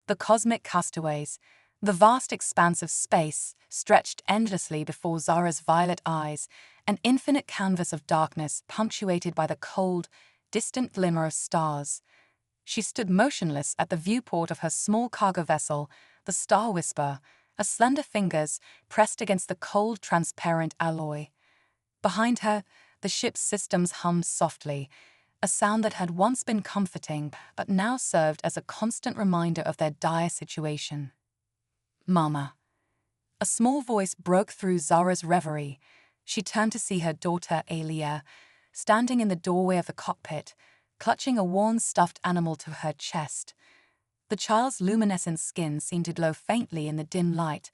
The cosmic castaways, the vast expanse of space, stretched endlessly before Zara's violet eyes, an infinite canvas of darkness punctuated by the cold, distant glimmer of stars. She stood motionless at the viewport of her small cargo vessel, the Star Whisper, her slender fingers pressed against the cold, transparent alloy. Behind her, the ship's systems hummed softly, a sound that had once been comforting but now served as a constant reminder of their dire situation. "Mama." A small voice broke through Zara's reverie. She turned to see her daughter, Alia, standing in the doorway of the cockpit, clutching a worn stuffed animal to her chest. The child's luminescent skin seemed to glow faintly in the dim light,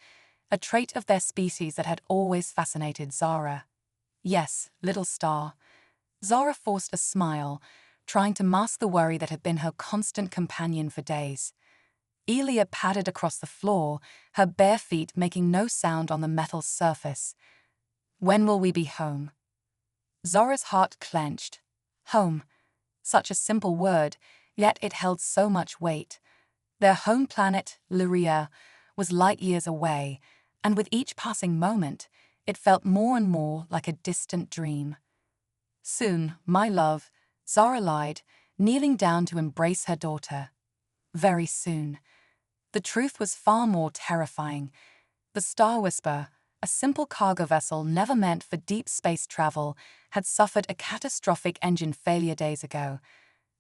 a trait of their species that had always fascinated Zara. "Yes, little star." Zara forced a smile, trying to mask the worry that had been her constant companion for days. Elia padded across the floor, her bare feet making no sound on the metal surface. "When will we be home?" Zara's heart clenched. Home. Such a simple word, yet it held so much weight. Their home planet, Luria, was light years away, and with each passing moment, it felt more and more like a distant dream. "Soon, my love," Zara lied, kneeling down to embrace her daughter. Very soon. The truth was far more terrifying. The Star Whisper, a simple cargo vessel never meant for deep space travel, had suffered a catastrophic engine failure days ago.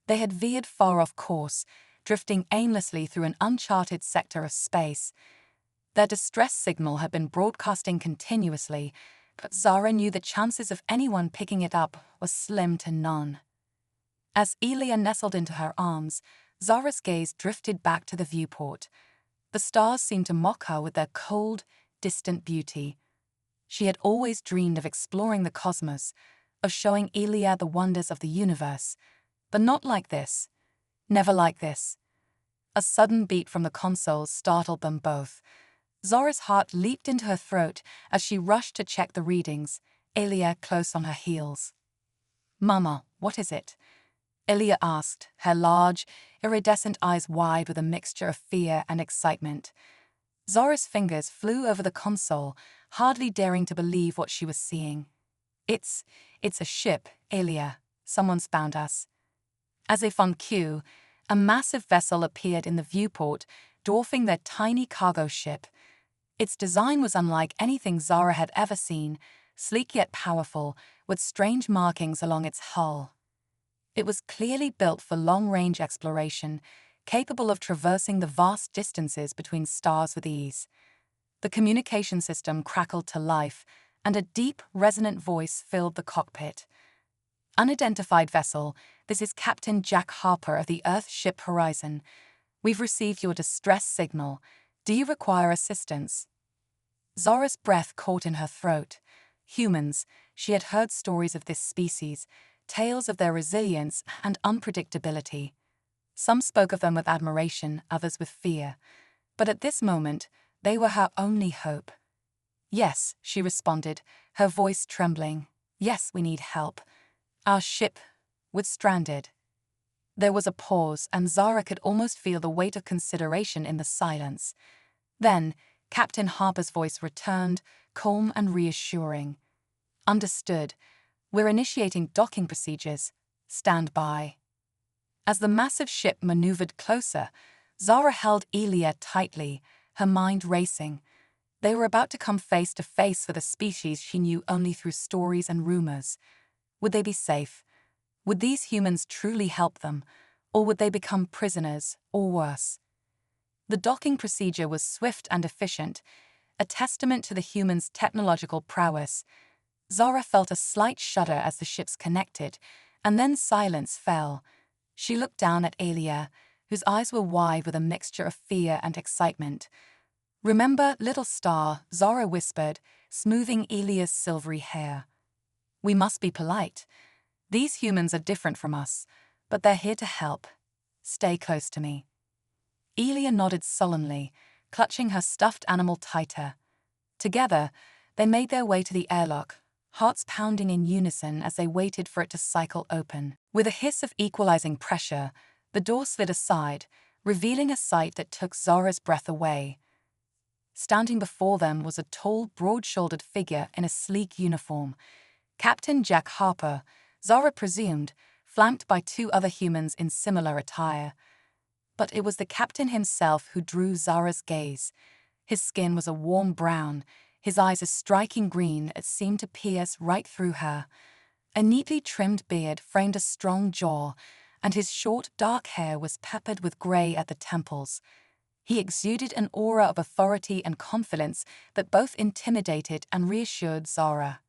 They had veered far off course, drifting aimlessly through an uncharted sector of space. Their distress signal had been broadcasting continuously, but Zara knew the chances of anyone picking it up were slim to none. As Elia nestled into her arms, Zara's gaze drifted back to the viewport. The stars seemed to mock her with their cold, distant beauty. She had always dreamed of exploring the cosmos, of showing Elia the wonders of the universe, but not like this. Never like this. A sudden beat from the console startled them both. Zara's heart leaped into her throat as she rushed to check the readings, Elia close on her heels. "Mama, what is it?" Elia asked, her large, iridescent eyes wide with a mixture of fear and excitement. Zara's fingers flew over the console, hardly daring to believe what she was seeing. It's a ship, Elia. Someone's found us." As if on cue, a massive vessel appeared in the viewport, dwarfing their tiny cargo ship. Its design was unlike anything Zara had ever seen, sleek yet powerful, with strange markings along its hull. It was clearly built for long-range exploration, capable of traversing the vast distances between stars with ease. The communication system crackled to life, and a deep, resonant voice filled the cockpit. "Unidentified vessel, this is Captain Jack Harper of the Earth ship Horizon. We've received your distress signal. Do you require assistance?" Zara's breath caught in her throat. Humans, she had heard stories of this species, tales of their resilience and unpredictability. Some spoke of them with admiration, others with fear. But at this moment, they were her only hope. "Yes," she responded, her voice trembling. "Yes, we need help. Our ship was stranded." There was a pause, and Zara could almost feel the weight of consideration in the silence. Then, Captain Harper's voice returned, calm and reassuring. "Understood. We're initiating docking procedures. Stand by." As the massive ship maneuvered closer, Zara held Elia tightly, her mind racing. They were about to come face to face with a species she knew only through stories and rumors. Would they be safe? Would these humans truly help them, or would they become prisoners, or worse? The docking procedure was swift and efficient, a testament to the humans' technological prowess. Zara felt a slight shudder as the ships connected, and then silence fell. She looked down at Elia, whose eyes were wide with a mixture of fear and excitement. "Remember, little star," Zara whispered, smoothing Elia's silvery hair. "We must be polite. These humans are different from us, but they're here to help. Stay close to me." Elia nodded solemnly, clutching her stuffed animal tighter. Together, they made their way to the airlock, hearts pounding in unison as they waited for it to cycle open. With a hiss of equalizing pressure, the door slid aside, revealing a sight that took Zara's breath away. Standing before them was a tall, broad-shouldered figure in a sleek uniform. Captain Jack Harper, Zara presumed, flanked by two other humans in similar attire. But it was the captain himself who drew Zara's gaze. His skin was a warm brown, his eyes a striking green that seemed to pierce right through her. A neatly trimmed beard framed a strong jaw, and his short, dark hair was peppered with gray at the temples. He exuded an aura of authority and confidence that both intimidated and reassured Zara.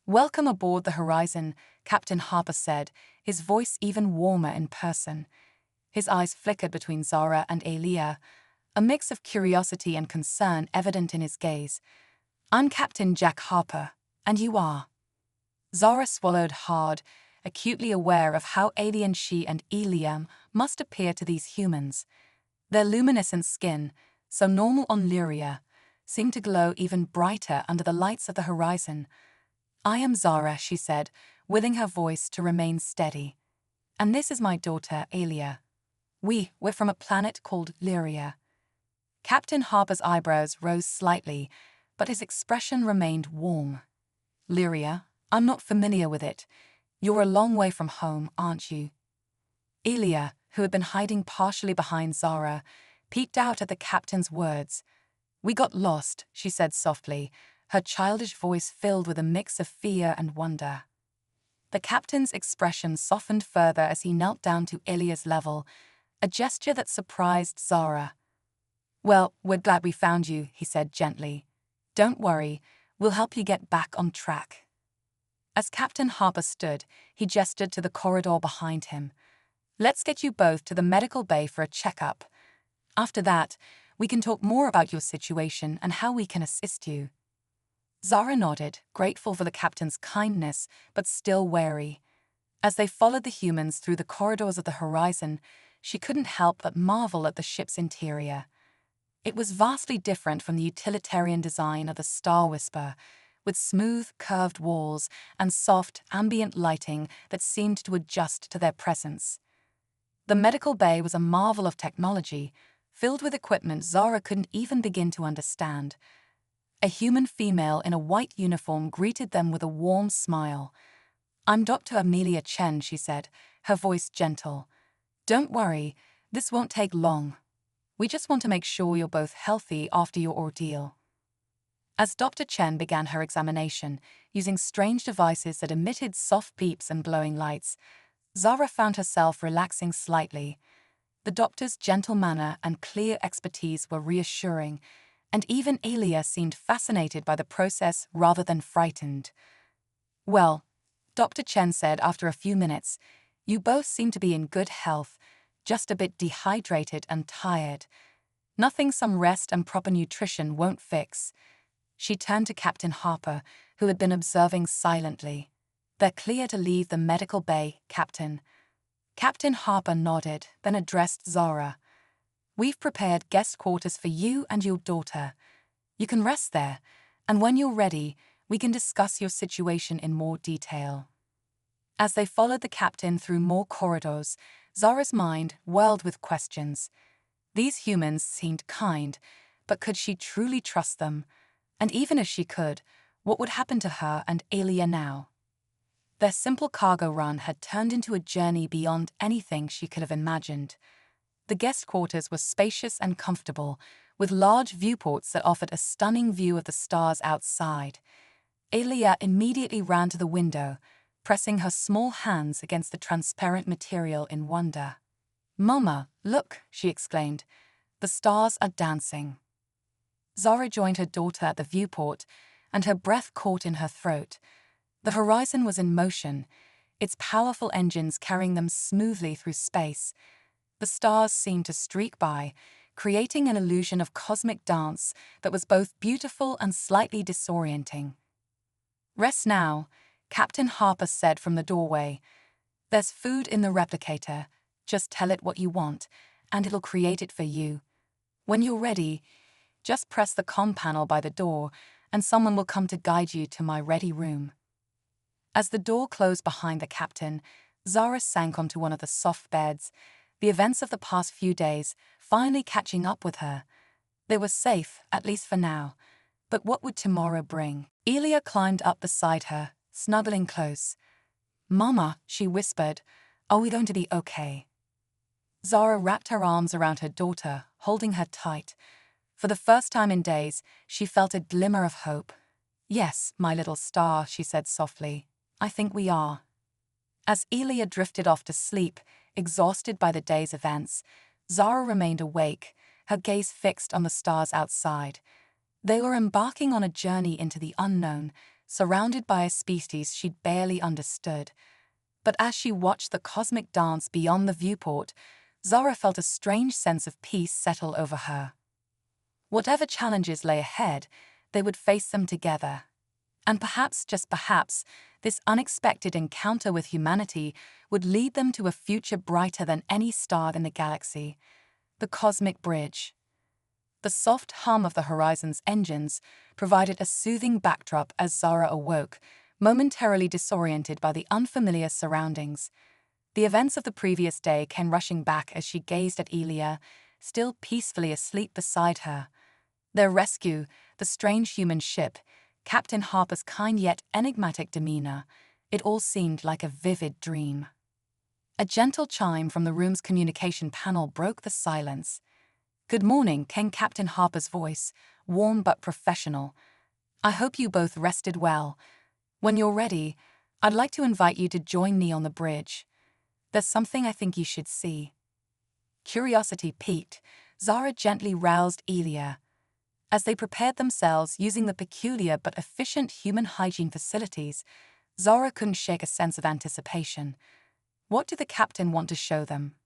"Welcome aboard the Horizon," Captain Harper said, his voice even warmer in person. His eyes flickered between Zara and Elia, a mix of curiosity and concern evident in his gaze. "I'm Captain Jack Harper, and you are?" Zara swallowed hard, acutely aware of how alien she and Elia must appear to these humans. Their luminescent skin, so normal on Lyria, seemed to glow even brighter under the lights of the Horizon. "I am Zara," she said, willing her voice to remain steady. "And this is my daughter, Elia. We're from a planet called Lyria." Captain Harper's eyebrows rose slightly, but his expression remained warm. "Lyria? I'm not familiar with it. You're a long way from home, aren't you?" Elia, who had been hiding partially behind Zara, peeked out at the captain's words. "We got lost," she said softly, her childish voice filled with a mix of fear and wonder. The captain's expression softened further as he knelt down to Elia's level, a gesture that surprised Zara. "Well, we're glad we found you," he said gently. "Don't worry, we'll help you get back on track." As Captain Harper stood, he gestured to the corridor behind him. "Let's get you both to the medical bay for a checkup. After that, we can talk more about your situation and how we can assist you." Zara nodded, grateful for the captain's kindness, but still wary. As they followed the humans through the corridors of the Horizon, she couldn't help but marvel at the ship's interior. It was vastly different from the utilitarian design of the Star Whisper, with smooth, curved walls and soft, ambient lighting that seemed to adjust to their presence. The medical bay was a marvel of technology, filled with equipment Zara couldn't even begin to understand. A human female in a white uniform greeted them with a warm smile. "I'm Dr. Amelia Chen," she said, her voice gentle. "Don't worry, this won't take long. We just want to make sure you're both healthy after your ordeal." As Dr. Chen began her examination, using strange devices that emitted soft beeps and glowing lights, Zara found herself relaxing slightly. The doctor's gentle manner and clear expertise were reassuring, and even Elia seemed fascinated by the process rather than frightened. "Well," Dr. Chen said after a few minutes, "you both seem to be in good health, just a bit dehydrated and tired. Nothing some rest and proper nutrition won't fix." She turned to Captain Harper, who had been observing silently. "They're clear to leave the medical bay, Captain." Captain Harper nodded, then addressed Zara. "We've prepared guest quarters for you and your daughter. You can rest there, and when you're ready, we can discuss your situation in more detail." As they followed the captain through more corridors, Zara's mind whirled with questions. These humans seemed kind, but could she truly trust them? And even if she could, what would happen to her and Elia now? Their simple cargo run had turned into a journey beyond anything she could have imagined. The guest quarters were spacious and comfortable, with large viewports that offered a stunning view of the stars outside. Elia immediately ran to the window, pressing her small hands against the transparent material in wonder. "Mama, look," she exclaimed. "The stars are dancing." Zara joined her daughter at the viewport, and her breath caught in her throat. The Horizon was in motion, its powerful engines carrying them smoothly through space. The stars seemed to streak by, creating an illusion of cosmic dance that was both beautiful and slightly disorienting. "Rest now," Captain Harper said from the doorway. "There's food in the replicator. Just tell it what you want, and it'll create it for you. When you're ready, just press the comm panel by the door, and someone will come to guide you to my ready room." As the door closed behind the captain, Zara sank onto one of the soft beds, the events of the past few days finally catching up with her. They were safe, at least for now. But what would tomorrow bring? Elia climbed up beside her, snuggling close. "Mama," she whispered, "are we going to be okay?" Zara wrapped her arms around her daughter, holding her tight. For the first time in days, she felt a glimmer of hope. "Yes, my little star," she said softly. "I think we are." As Elia drifted off to sleep, exhausted by the day's events, Zara remained awake, her gaze fixed on the stars outside. They were embarking on a journey into the unknown, surrounded by a species she'd barely understood. But as she watched the cosmic dance beyond the viewport, Zara felt a strange sense of peace settle over her. Whatever challenges lay ahead, they would face them together. And perhaps, just perhaps, this unexpected encounter with humanity would lead them to a future brighter than any star in the galaxy. The cosmic bridge. The soft hum of the horizon's engines provided a soothing backdrop as Zara awoke, momentarily disoriented by the unfamiliar surroundings. The events of the previous day came rushing back as she gazed at Elia, still peacefully asleep beside her. Their rescue, the strange human ship, Captain Harper's kind yet enigmatic demeanor, it all seemed like a vivid dream. A gentle chime from the room's communication panel broke the silence. "Good morning," came Captain Harper's voice, warm but professional. "I hope you both rested well. When you're ready, I'd like to invite you to join me on the bridge. There's something I think you should see." Curiosity piqued, Zara gently roused Elia. As they prepared themselves using the peculiar but efficient human hygiene facilities, Zara couldn't shake a sense of anticipation. What did the captain want to show them?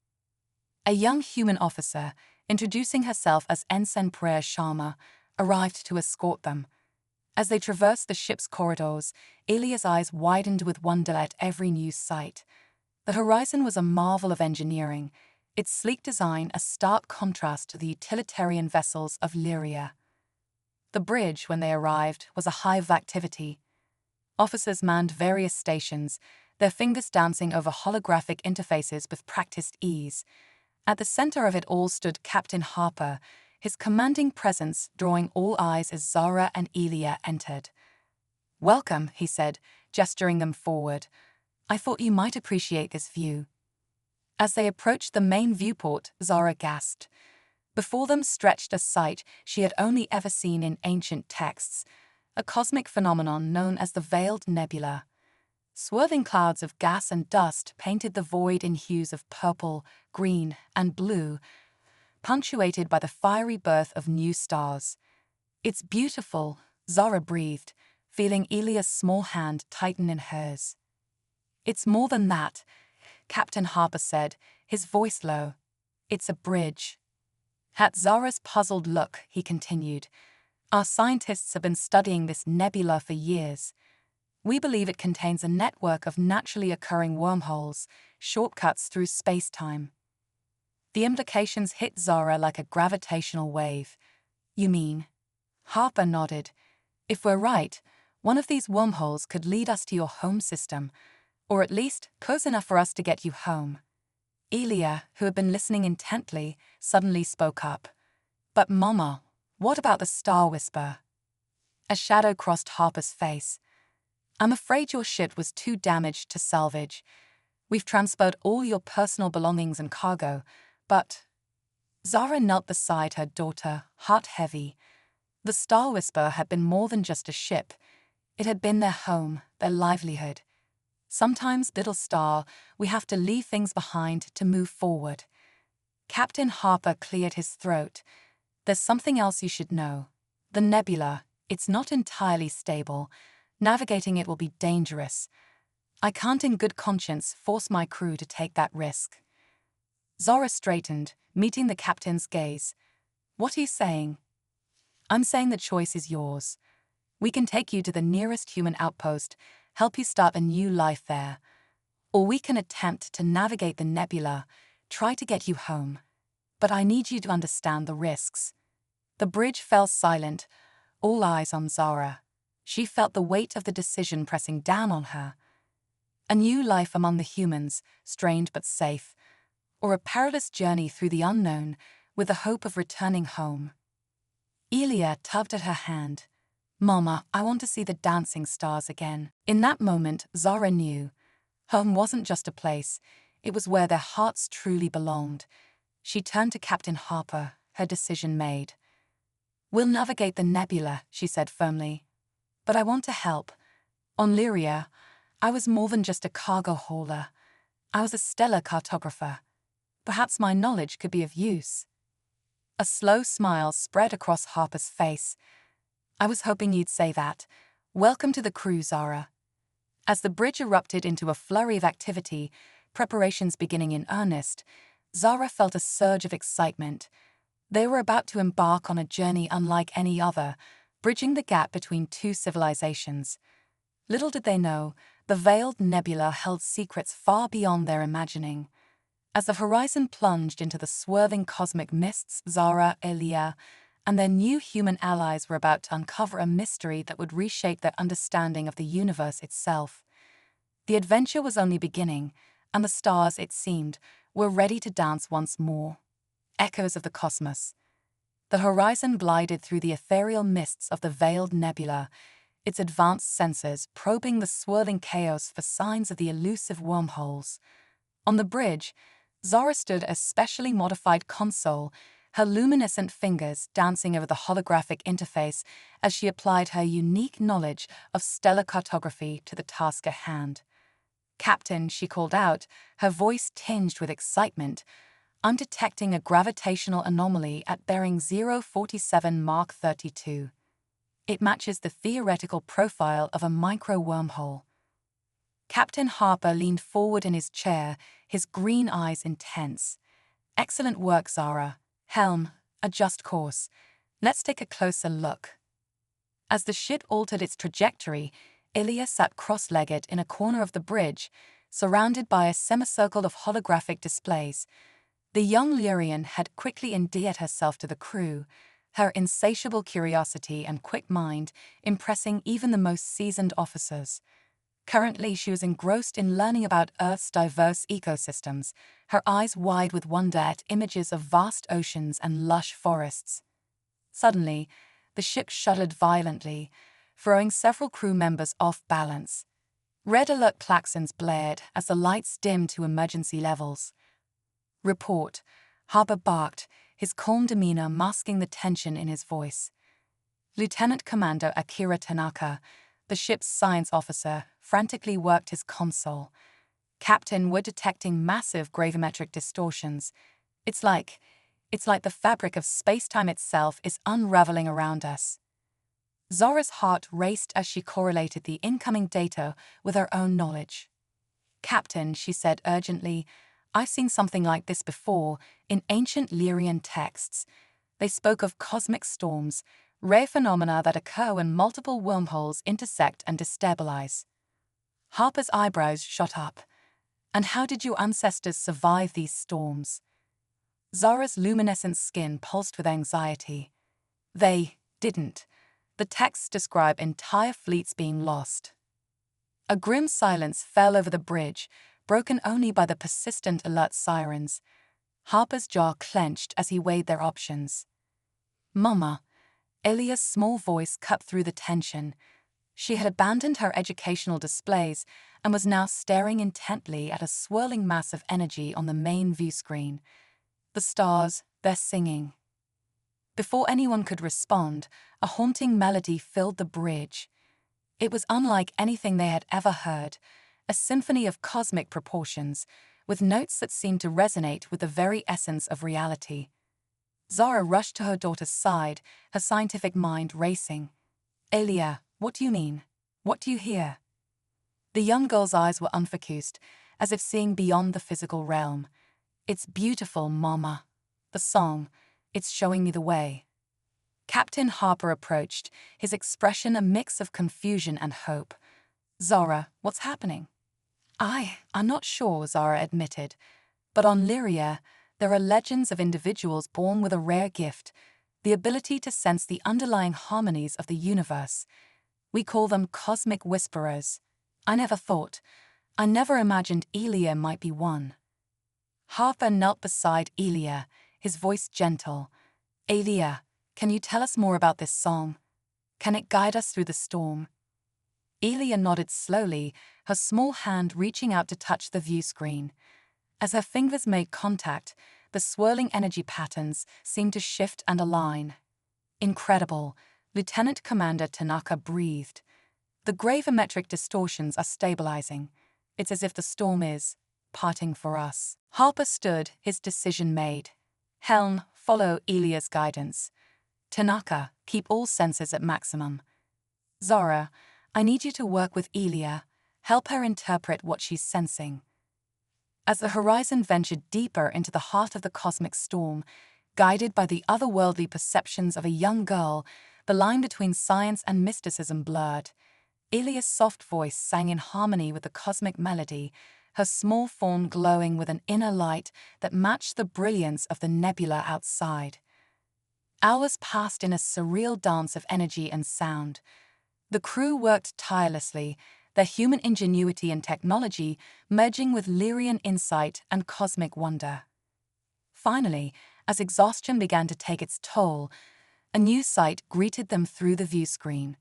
A young human officer, introducing herself as Ensign Priya Sharma, arrived to escort them. As they traversed the ship's corridors, Elia's eyes widened with wonder at every new sight. The horizon was a marvel of engineering, its sleek design a stark contrast to the utilitarian vessels of Lyria. The bridge, when they arrived, was a hive of activity. Officers manned various stations, their fingers dancing over holographic interfaces with practiced ease. At the center of it all stood Captain Harper, his commanding presence drawing all eyes as Zara and Elia entered. "Welcome," he said, gesturing them forward. "I thought you might appreciate this view." As they approached the main viewport, Zara gasped. Before them stretched a sight she had only ever seen in ancient texts, a cosmic phenomenon known as the Veiled Nebula. Swirling clouds of gas and dust painted the void in hues of purple, green, and blue, punctuated by the fiery birth of new stars. "It's beautiful," Zara breathed, feeling Elia's small hand tighten in hers. "It's more than that," Captain Harper said, his voice low. "It's a bridge." At Zara's puzzled look, he continued, "Our scientists have been studying this nebula for years. We believe it contains a network of naturally occurring wormholes, shortcuts through space-time." The implications hit Zara like a gravitational wave. "You mean?" Harper nodded. "If we're right, one of these wormholes could lead us to your home system, or at least close enough for us to get you home." Elia, who had been listening intently, suddenly spoke up. "But Mama, what about the Star Whisper?" A shadow crossed Harper's face. "I'm afraid your ship was too damaged to salvage. We've transferred all your personal belongings and cargo, but—" Zara knelt beside her daughter, heart heavy. The Star Whisper had been more than just a ship. It had been their home, their livelihood. "Sometimes, little star, we have to leave things behind to move forward." Captain Harper cleared his throat. "There's something else you should know. The nebula, it's not entirely stable. Navigating it will be dangerous. I can't in good conscience force my crew to take that risk." Zara straightened, meeting the captain's gaze. "What are you saying?" "I'm saying the choice is yours. We can take you to the nearest human outpost, help you start a new life there. Or we can attempt to navigate the nebula, try to get you home. But I need you to understand the risks." The bridge fell silent, all eyes on Zara. She felt the weight of the decision pressing down on her. A new life among the humans, strange but safe. or a perilous journey through the unknown with the hope of returning home. Elia tugged at her hand. "Mama, I want to see the dancing stars again." In that moment, Zara knew. Home wasn't just a place, it was where their hearts truly belonged. She turned to Captain Harper, her decision made. "We'll navigate the nebula," she said firmly. "But I want to help. On Lyria, I was more than just a cargo hauler. I was a stellar cartographer. Perhaps my knowledge could be of use." A slow smile spread across Harper's face. "I was hoping you'd say that. Welcome to the crew, Zara." As the bridge erupted into a flurry of activity, preparations beginning in earnest, Zara felt a surge of excitement. They were about to embark on a journey unlike any other, bridging the gap between two civilizations. Little did they know, the veiled nebula held secrets far beyond their imagining. As the horizon plunged into the swirling cosmic mists, Zara, Elia, and their new human allies were about to uncover a mystery that would reshape their understanding of the universe itself. The adventure was only beginning, and the stars, it seemed, were ready to dance once more. Echoes of the cosmos. The horizon glided through the ethereal mists of the veiled nebula, its advanced sensors probing the swirling chaos for signs of the elusive wormholes. On the bridge, Zara stood at a specially modified console, her luminescent fingers dancing over the holographic interface as she applied her unique knowledge of stellar cartography to the task at hand. "Captain," she called out, her voice tinged with excitement, "I'm detecting a gravitational anomaly at bearing 047 Mark 32. It matches the theoretical profile of a micro-wormhole." Captain Harper leaned forward in his chair, his green eyes intense. "Excellent work, Zara. Helm, adjust course. Let's take a closer look." As the ship altered its trajectory, Elia sat cross-legged in a corner of the bridge, surrounded by a semicircle of holographic displays. The young Lyrian had quickly endeared herself to the crew, her insatiable curiosity and quick mind impressing even the most seasoned officers. Currently, she was engrossed in learning about Earth's diverse ecosystems, her eyes wide with wonder at images of vast oceans and lush forests. Suddenly, the ship shuddered violently, throwing several crew members off balance. Red alert klaxons blared as the lights dimmed to emergency levels. "Report," Harper barked, his calm demeanor masking the tension in his voice. Lieutenant Commander Akira Tanaka, the ship's science officer, frantically worked his console. "Captain, we're detecting massive gravimetric distortions. It's like the fabric of space-time itself is unraveling around us." Zara's heart raced as she correlated the incoming data with her own knowledge. "Captain," she said urgently, "I've seen something like this before in ancient Lyrian texts. They spoke of cosmic storms, rare phenomena that occur when multiple wormholes intersect and destabilize." Harper's eyebrows shot up. "And how did your ancestors survive these storms?" Zara's luminescent skin pulsed with anxiety. "They didn't." The texts describe entire fleets being lost. A grim silence fell over the bridge, broken only by the persistent alert sirens. Harper's jaw clenched as he weighed their options. "Mama," Elia's small voice cut through the tension. She had abandoned her educational displays and was now staring intently at a swirling mass of energy on the main view screen. "The stars, they're singing." Before anyone could respond, a haunting melody filled the bridge. It was unlike anything they had ever heard, a symphony of cosmic proportions, with notes that seemed to resonate with the very essence of reality. Zara rushed to her daughter's side, her scientific mind racing. "Elia, what do you mean? What do you hear?" The young girl's eyes were unfocused, as if seeing beyond the physical realm. "It's beautiful, Mama. The song, it's showing me the way." Captain Harper approached, his expression a mix of confusion and hope. "Zara, what's happening?" I'm not sure," Zara admitted. "But on Lyria, there are legends of individuals born with a rare gift, the ability to sense the underlying harmonies of the universe. We call them cosmic whisperers. I never imagined Elia might be one." Harper knelt beside Elia, his voice gentle. Elia, can you tell us more about this song? Can it guide us through the storm? Elia nodded slowly, her small hand reaching out to touch the view screen. As her fingers made contact, the swirling energy patterns seemed to shift and align. Incredible, Lieutenant Commander Tanaka breathed. The gravimetric distortions are stabilizing. It's as if the storm is parting for us. Harper stood, his decision made. Helm, follow Elia's guidance. Tanaka, keep all sensors at maximum. Zara, I need you to work with Elia. Help her interpret what she's sensing. As the horizon ventured deeper into the heart of the cosmic storm, guided by the otherworldly perceptions of a young girl, the line between science and mysticism blurred. Elia's soft voice sang in harmony with the cosmic melody, her small form glowing with an inner light that matched the brilliance of the nebula outside. Hours passed in a surreal dance of energy and sound. The crew worked tirelessly, their human ingenuity and technology merging with Lyrian insight and cosmic wonder. Finally, as exhaustion began to take its toll, a new sight greeted them through the view screen.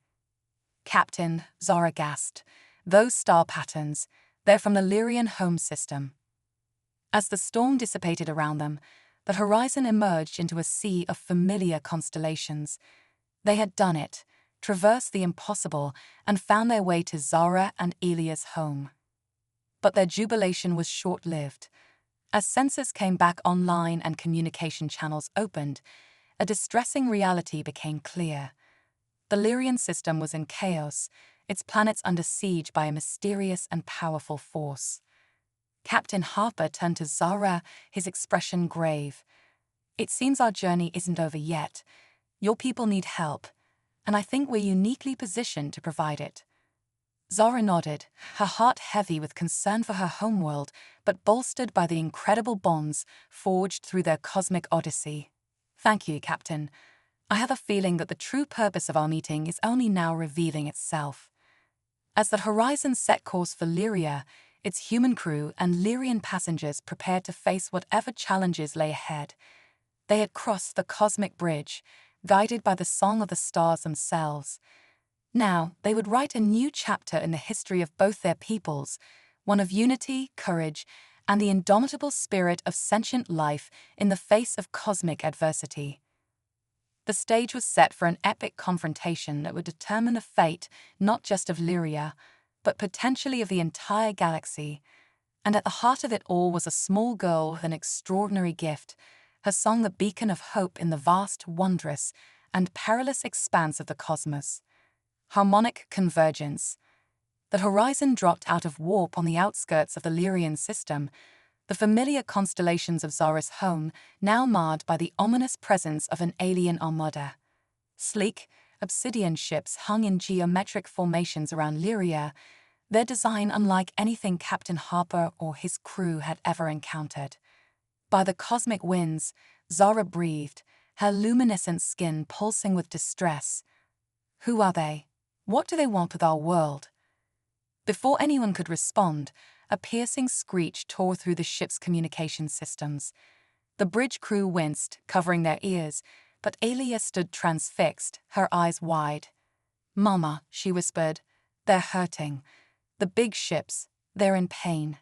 Captain, Zara gasped. Those star patterns, they're from the Lyrian home system. As the storm dissipated around them, the horizon emerged into a sea of familiar constellations. They had done it, traversed the impossible, and found their way to Zara and Elia's home. But their jubilation was short-lived. As sensors came back online and communication channels opened, a distressing reality became clear. The Lyrian system was in chaos, its planets under siege by a mysterious and powerful force. Captain Harper turned to Zara, his expression grave. It seems our journey isn't over yet. Your people need help, and I think we're uniquely positioned to provide it. Zara nodded, her heart heavy with concern for her homeworld, but bolstered by the incredible bonds forged through their cosmic odyssey. Thank you, Captain. I have a feeling that the true purpose of our meeting is only now revealing itself. As the horizon set course for Lyria, its human crew and Lyrian passengers prepared to face whatever challenges lay ahead. They had crossed the cosmic bridge, guided by the song of the stars themselves. Now, they would write a new chapter in the history of both their peoples, one of unity, courage, and the indomitable spirit of sentient life in the face of cosmic adversity. The stage was set for an epic confrontation that would determine the fate not just of Lyria, but potentially of the entire galaxy. And at the heart of it all was a small girl with an extraordinary gift, her song the beacon of hope in the vast, wondrous, and perilous expanse of the cosmos. Harmonic convergence. The horizon dropped out of warp on the outskirts of the Lyrian system, the familiar constellations of Zara's home now marred by the ominous presence of an alien armada. Sleek, obsidian ships hung in geometric formations around Lyria, their design unlike anything Captain Harper or his crew had ever encountered. By the cosmic winds, Zara breathed, her luminescent skin pulsing with distress. Who are they? What do they want with our world? Before anyone could respond, a piercing screech tore through the ship's communication systems. The bridge crew winced, covering their ears, but Elia stood transfixed, her eyes wide. "Mama," she whispered, "they're hurting. The big ships, they're in pain."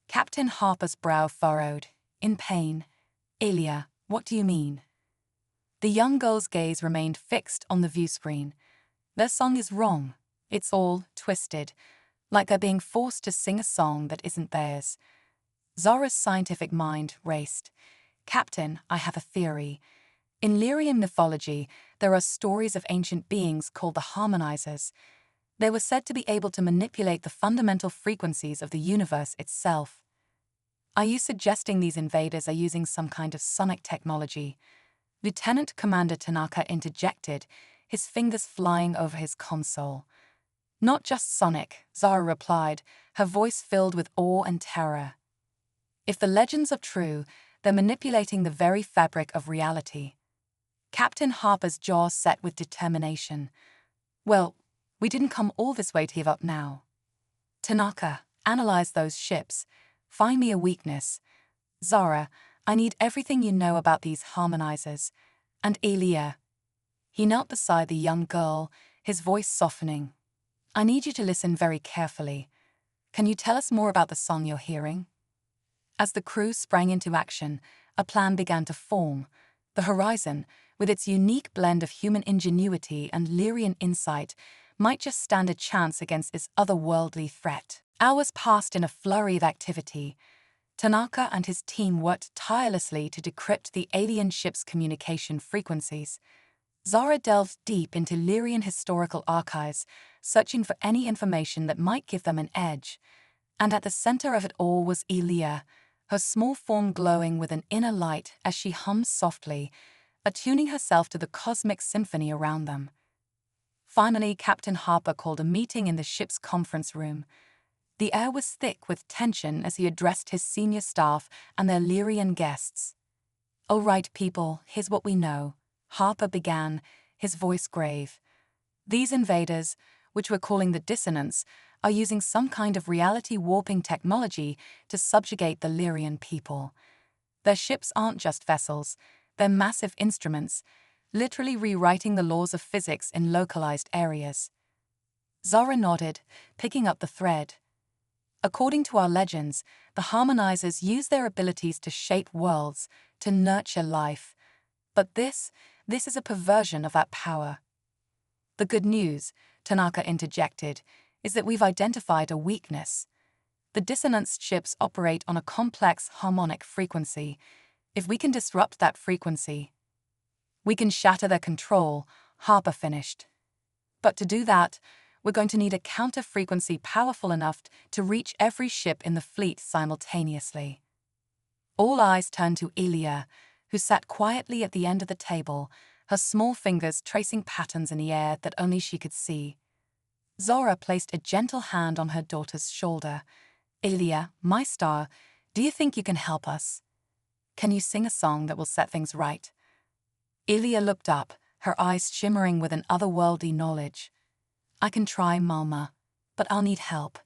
Captain Harper's brow furrowed. "In pain? Elia, what do you mean?" The young girl's gaze remained fixed on the view screen. "Their song is wrong. It's all twisted, like they're being forced to sing a song that isn't theirs." Zara's scientific mind raced. "Captain, I have a theory. In Lyrian mythology, there are stories of ancient beings called the harmonizers. They were said to be able to manipulate the fundamental frequencies of the universe itself. Are you suggesting these invaders are using some kind of sonic technology?" Lieutenant Commander Tanaka interjected, his fingers flying over his console. "Not just sonic," Zara replied, her voice filled with awe and terror. "If the legends are true, they're manipulating the very fabric of reality." Captain Harper's jaw set with determination. "Well, we didn't come all this way to give up now. Tanaka, analyze those ships. Find me a weakness. Zara, I need everything you know about these harmonizers. And Elia. He knelt beside the young girl, his voice softening. I need you to listen very carefully. Can you tell us more about the song you're hearing? As the crew sprang into action, a plan began to form. The Horizon, with its unique blend of human ingenuity and Lyrian insight, might just stand a chance against this otherworldly threat. Hours passed in a flurry of activity. Tanaka and his team worked tirelessly to decrypt the alien ship's communication frequencies. Zara delved deep into Lyrian historical archives, searching for any information that might give them an edge. And at the center of it all was Elia, her small form glowing with an inner light as she hummed softly, attuning herself to the cosmic symphony around them. Finally, Captain Harper called a meeting in the ship's conference room. The air was thick with tension as he addressed his senior staff and their Lyrian guests. "All right, people, here's what we know," Harper began, his voice grave. "These invaders, which we're calling the dissonants, are using some kind of reality-warping technology to subjugate the Lyrian people. Their ships aren't just vessels, they're massive instruments, literally rewriting the laws of physics in localized areas." Zara nodded, picking up the thread. "According to our legends, the harmonizers use their abilities to shape worlds, to nurture life. But this is a perversion of that power." "The good news," Tanaka interjected, "is that we've identified a weakness. The dissonance ships operate on a complex harmonic frequency. If we can disrupt that frequency, we can shatter their control," Harper finished. "But to do that, we're going to need a counter-frequency powerful enough to reach every ship in the fleet simultaneously." All eyes turned to Elia, who sat quietly at the end of the table, her small fingers tracing patterns in the air that only she could see. Zora placed a gentle hand on her daughter's shoulder. "Elia, my star, do you think you can help us? Can you sing a song that will set things right?" Elia looked up, her eyes shimmering with an otherworldly knowledge. "I can try, Malma, but I'll need help.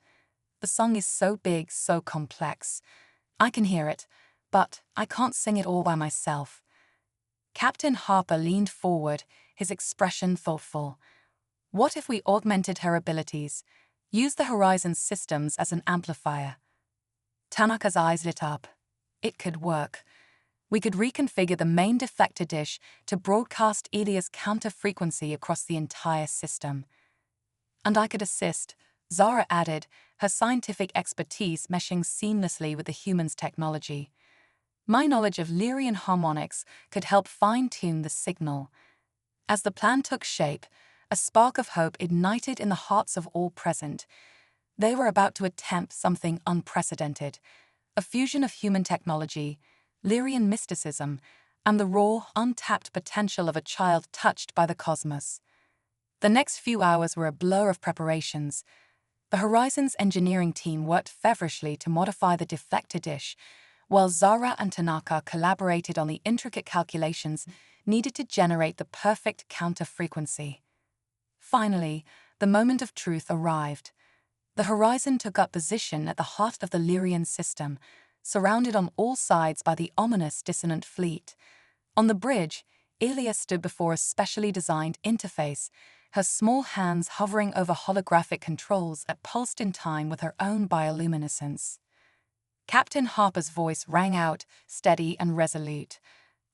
The song is so big, so complex. I can hear it, but I can't sing it all by myself." Captain Harper leaned forward, his expression thoughtful. "What if we augmented her abilities, used the Horizon systems as an amplifier?" Tanaka's eyes lit up. It could work. We could reconfigure the main deflector dish to broadcast Elia's counter-frequency across the entire system. "And I could assist," Zara added, her scientific expertise meshing seamlessly with the human's technology. "My knowledge of Lyrian harmonics could help fine-tune the signal." As the plan took shape, a spark of hope ignited in the hearts of all present. They were about to attempt something unprecedented, a fusion of human technology, Lyrian mysticism, and the raw, untapped potential of a child touched by the cosmos. The next few hours were a blur of preparations. The Horizon's engineering team worked feverishly to modify the deflector dish, while Zara and Tanaka collaborated on the intricate calculations needed to generate the perfect counter-frequency. Finally, the moment of truth arrived. The Horizon took up position at the heart of the Lyrian system, surrounded on all sides by the ominous dissonant fleet. On the bridge, Elia stood before a specially designed interface, her small hands hovering over holographic controls that pulsed in time with her own bioluminescence. Captain Harper's voice rang out, steady and resolute.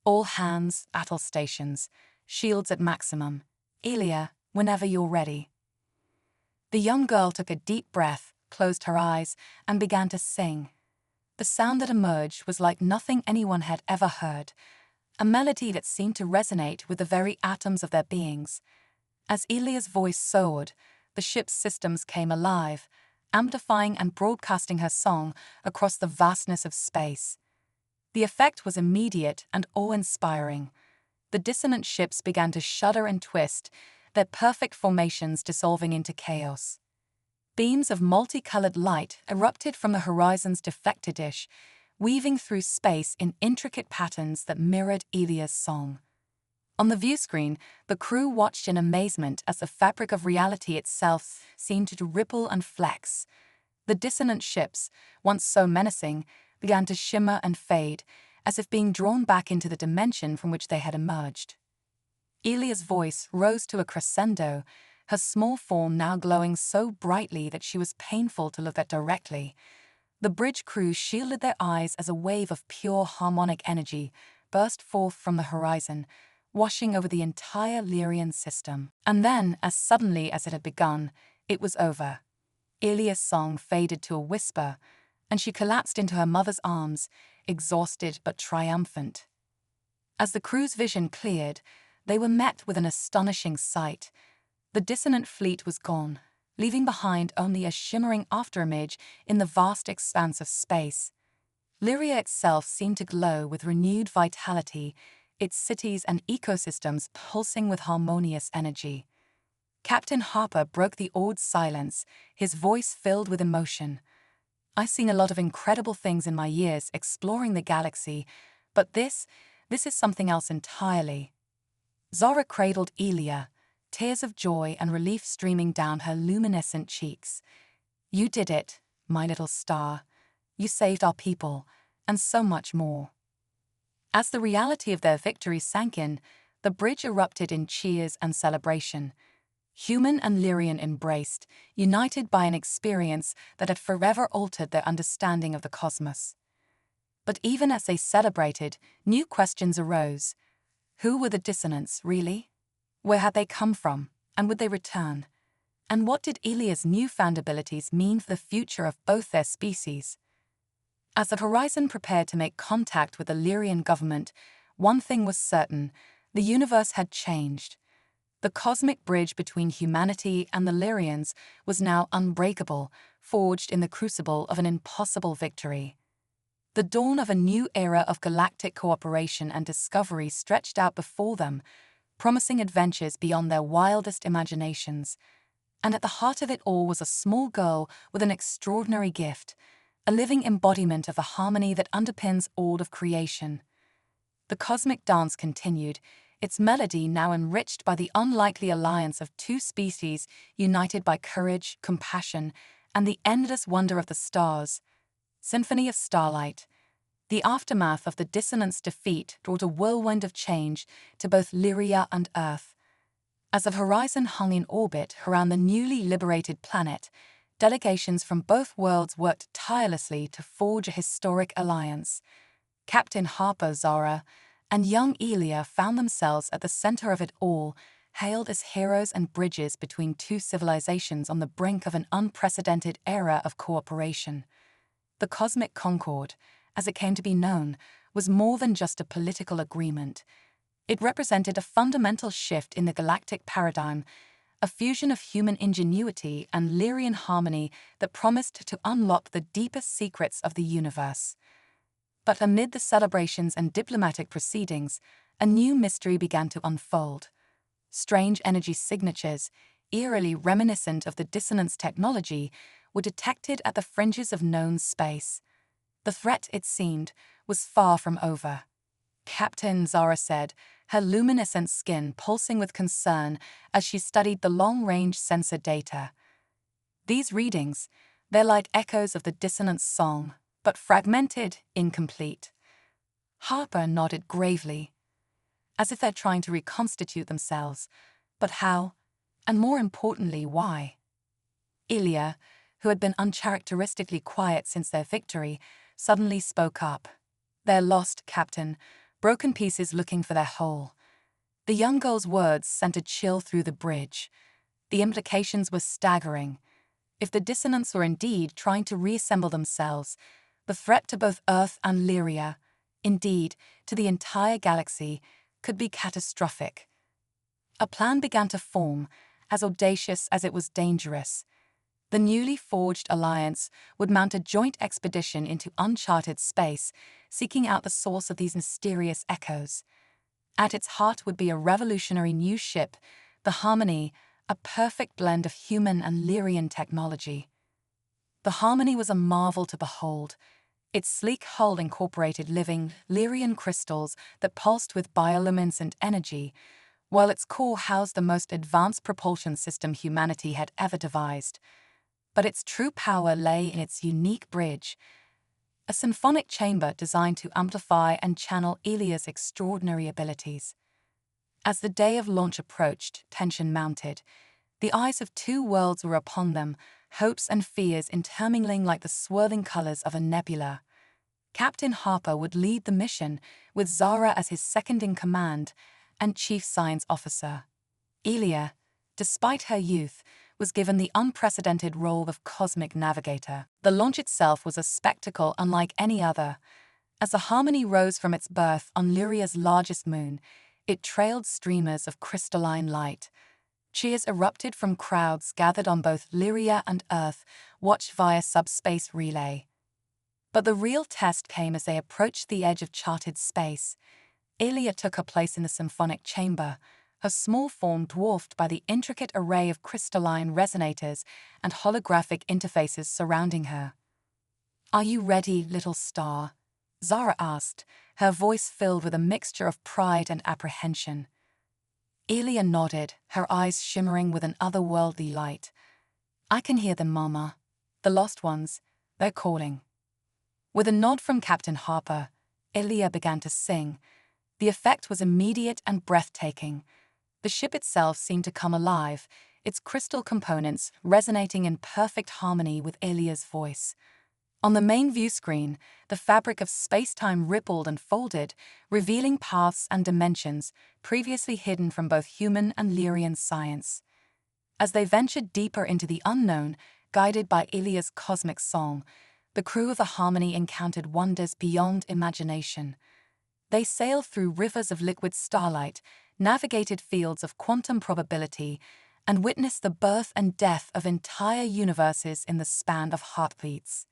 "All hands, atoll stations, shields at maximum. Elia, whenever you're ready." The young girl took a deep breath, closed her eyes, and began to sing. The sound that emerged was like nothing anyone had ever heard, a melody that seemed to resonate with the very atoms of their beings. As Elia's voice soared, the ship's systems came alive, amplifying and broadcasting her song across the vastness of space. The effect was immediate and awe-inspiring. The dissonant ships began to shudder and twist, their perfect formations dissolving into chaos. Beams of multicolored light erupted from the Horizon's deflector dish, weaving through space in intricate patterns that mirrored Elia's song. On the viewscreen, the crew watched in amazement as the fabric of reality itself seemed to ripple and flex. The dissonant ships, once so menacing, began to shimmer and fade, as if being drawn back into the dimension from which they had emerged. Elia's voice rose to a crescendo, her small form now glowing so brightly that she was painful to look at directly. The bridge crew shielded their eyes as a wave of pure harmonic energy burst forth from the horizon, washing over the entire Lyrian system. And then, as suddenly as it had begun, it was over. Elia's song faded to a whisper, and she collapsed into her mother's arms, exhausted but triumphant. As the crew's vision cleared, they were met with an astonishing sight. The dissonant fleet was gone, leaving behind only a shimmering afterimage in the vast expanse of space. Lyria itself seemed to glow with renewed vitality, its cities and ecosystems pulsing with harmonious energy. Captain Harper broke the awed silence, his voice filled with emotion. "I've seen a lot of incredible things in my years exploring the galaxy, but this is something else entirely." Zara cradled Elia, tears of joy and relief streaming down her luminescent cheeks. "You did it, my little star. You saved our people, and so much more." As the reality of their victory sank in, the bridge erupted in cheers and celebration. Human and Lyrian embraced, united by an experience that had forever altered their understanding of the cosmos. But even as they celebrated, new questions arose. Who were the dissonants, really? Where had they come from, and would they return? And what did Elia's newfound abilities mean for the future of both their species? As the Horizon prepared to make contact with the Lyrian government, one thing was certain: the universe had changed. The cosmic bridge between humanity and the Lyrians was now unbreakable, forged in the crucible of an impossible victory. The dawn of a new era of galactic cooperation and discovery stretched out before them, promising adventures beyond their wildest imaginations. And at the heart of it all was a small girl with an extraordinary gift, a living embodiment of the harmony that underpins all of creation. The cosmic dance continued, its melody now enriched by the unlikely alliance of two species united by courage, compassion, and the endless wonder of the stars. Symphony of Starlight. The aftermath of the dissonance defeat brought a whirlwind of change to both Lyria and Earth. As the Horizon hung in orbit around the newly liberated planet, delegations from both worlds worked tirelessly to forge a historic alliance. Captain Harper, Zara, and young Elia found themselves at the center of it all, hailed as heroes and bridges between two civilizations on the brink of an unprecedented era of cooperation. The Cosmic Concord, as it came to be known, was more than just a political agreement. It represented a fundamental shift in the galactic paradigm, a fusion of human ingenuity and Lyrian harmony that promised to unlock the deepest secrets of the universe. But amid the celebrations and diplomatic proceedings, a new mystery began to unfold. Strange energy signatures, eerily reminiscent of the dissonance technology, were detected at the fringes of known space. The threat, it seemed, was far from over. "Captain," Zara said, her luminescent skin pulsing with concern as she studied the long-range sensor data. "These readings, they're like echoes of the dissonance song, but fragmented, incomplete." Harper nodded gravely, as if they're trying to reconstitute themselves. But how? And more importantly, why? Elia, who had been uncharacteristically quiet since their victory, suddenly spoke up. "They're lost, Captain, broken pieces looking for their whole." The young girl's words sent a chill through the bridge. The implications were staggering. If the dissonants were indeed trying to reassemble themselves, the threat to both Earth and Lyria, indeed to the entire galaxy, could be catastrophic. A plan began to form, as audacious as it was dangerous. The newly forged alliance would mount a joint expedition into uncharted space, seeking out the source of these mysterious echoes. At its heart would be a revolutionary new ship, the Harmony, a perfect blend of human and Lyrian technology. The Harmony was a marvel to behold. Its sleek hull incorporated living, Lyrian crystals that pulsed with bioluminescent energy, while its core housed the most advanced propulsion system humanity had ever devised. But its true power lay in its unique bridge. a symphonic chamber designed to amplify and channel Elia's extraordinary abilities. As the day of launch approached, tension mounted. The eyes of two worlds were upon them, hopes and fears intermingling like the swirling colors of a nebula. Captain Harper would lead the mission, with Zara as his second-in-command and chief science officer. Elia, despite her youth, was given the unprecedented role of cosmic navigator. The launch itself was a spectacle unlike any other. As the Harmony rose from its berth on Lyria's largest moon, it trailed streamers of crystalline light. Cheers erupted from crowds gathered on both Lyria and Earth, watched via subspace relay. But the real test came as they approached the edge of charted space. Elia took her place in the symphonic chamber, her small form dwarfed by the intricate array of crystalline resonators and holographic interfaces surrounding her. "Are you ready, little star?" Zara asked, her voice filled with a mixture of pride and apprehension. Elia nodded, her eyes shimmering with an otherworldly light. "I can hear them, Mama. The lost ones, they're calling." With a nod from Captain Harper, Elia began to sing. The effect was immediate and breathtaking. The ship itself seemed to come alive, its crystal components resonating in perfect harmony with Elia's voice. On the main view screen, the fabric of space-time rippled and folded, revealing paths and dimensions previously hidden from both human and Lyrian science. As they ventured deeper into the unknown, guided by Elia's cosmic song, the crew of the Harmony encountered wonders beyond imagination. They sailed through rivers of liquid starlight, navigated fields of quantum probability, and witnessed the birth and death of entire universes in the span of heartbeats.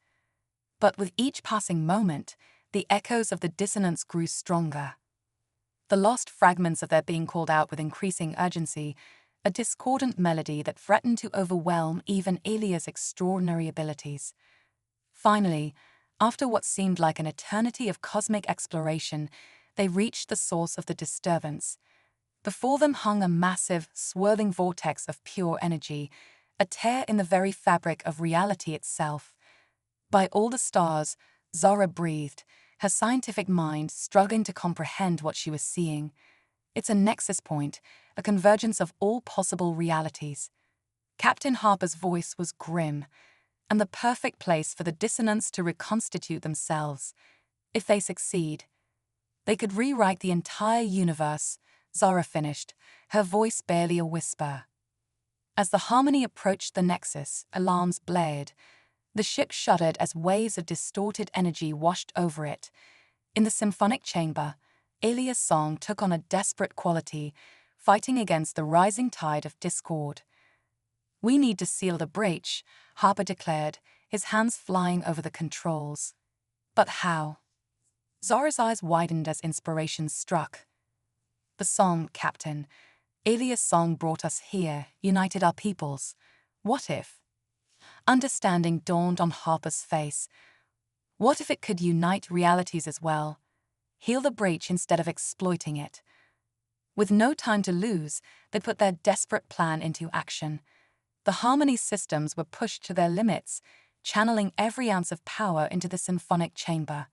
But with each passing moment, the echoes of the dissonance grew stronger. The lost fragments of their being called out with increasing urgency, a discordant melody that threatened to overwhelm even Elia's extraordinary abilities. Finally, after what seemed like an eternity of cosmic exploration, they reached the source of the disturbance. Before them hung a massive, swirling vortex of pure energy, a tear in the very fabric of reality itself. By all the stars, Zara breathed, her scientific mind struggling to comprehend what she was seeing. It's a nexus point, a convergence of all possible realities. Captain Harper's voice was grim, and the perfect place for the dissonance to reconstitute themselves. If they succeed, they could rewrite the entire universe, Zara finished, her voice barely a whisper. As the Harmony approached the nexus, alarms blared. The ship shuddered as waves of distorted energy washed over it. In the symphonic chamber, Elia's song took on a desperate quality, fighting against the rising tide of discord. "We need to seal the breach," Harper declared, his hands flying over the controls. "But how?" Zara's eyes widened as inspiration struck. "The song, Captain. Elia's song brought us here, united our peoples. What if?" Understanding dawned on Harper's face. What if it could unite realities as well? Heal the breach instead of exploiting it. With no time to lose, they put their desperate plan into action. The Harmony systems were pushed to their limits, channeling every ounce of power into the symphonic chamber.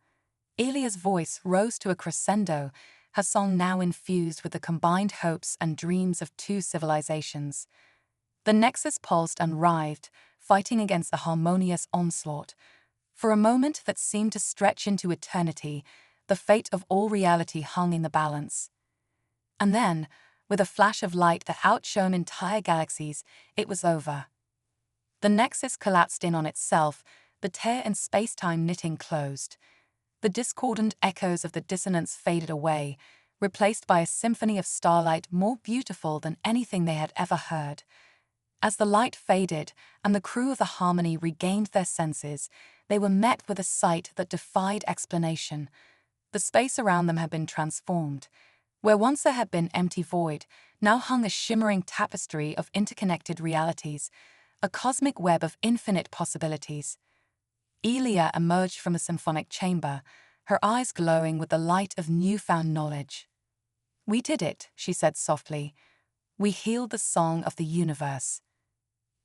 Elia's voice rose to a crescendo, her song now infused with the combined hopes and dreams of two civilizations. The nexus pulsed and writhed, fighting against the harmonious onslaught. For a moment that seemed to stretch into eternity, the fate of all reality hung in the balance. And then, with a flash of light that outshone entire galaxies, it was over. The nexus collapsed in on itself, the tear in space-time knitting closed. The discordant echoes of the dissonance faded away, replaced by a symphony of starlight more beautiful than anything they had ever heard. As the light faded and the crew of the Harmony regained their senses, they were met with a sight that defied explanation. The space around them had been transformed. Where once there had been empty void, now hung a shimmering tapestry of interconnected realities, a cosmic web of infinite possibilities. Elia emerged from the symphonic chamber, her eyes glowing with the light of newfound knowledge. "We did it," she said softly. "We healed the song of the universe."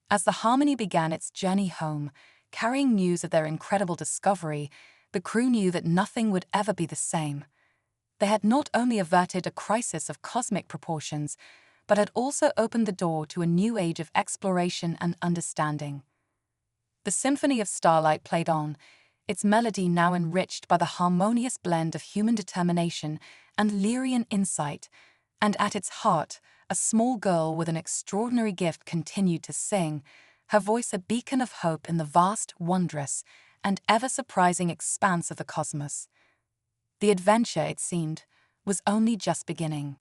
As the Harmony began its journey home, carrying news of their incredible discovery, the crew knew that nothing would ever be the same. They had not only averted a crisis of cosmic proportions, but had also opened the door to a new age of exploration and understanding. The symphony of starlight played on, its melody now enriched by the harmonious blend of human determination and Lyrian insight, and at its heart, a small girl with an extraordinary gift continued to sing, her voice a beacon of hope in the vast, wondrous, and ever-surprising expanse of the cosmos. The adventure, it seemed, was only just beginning.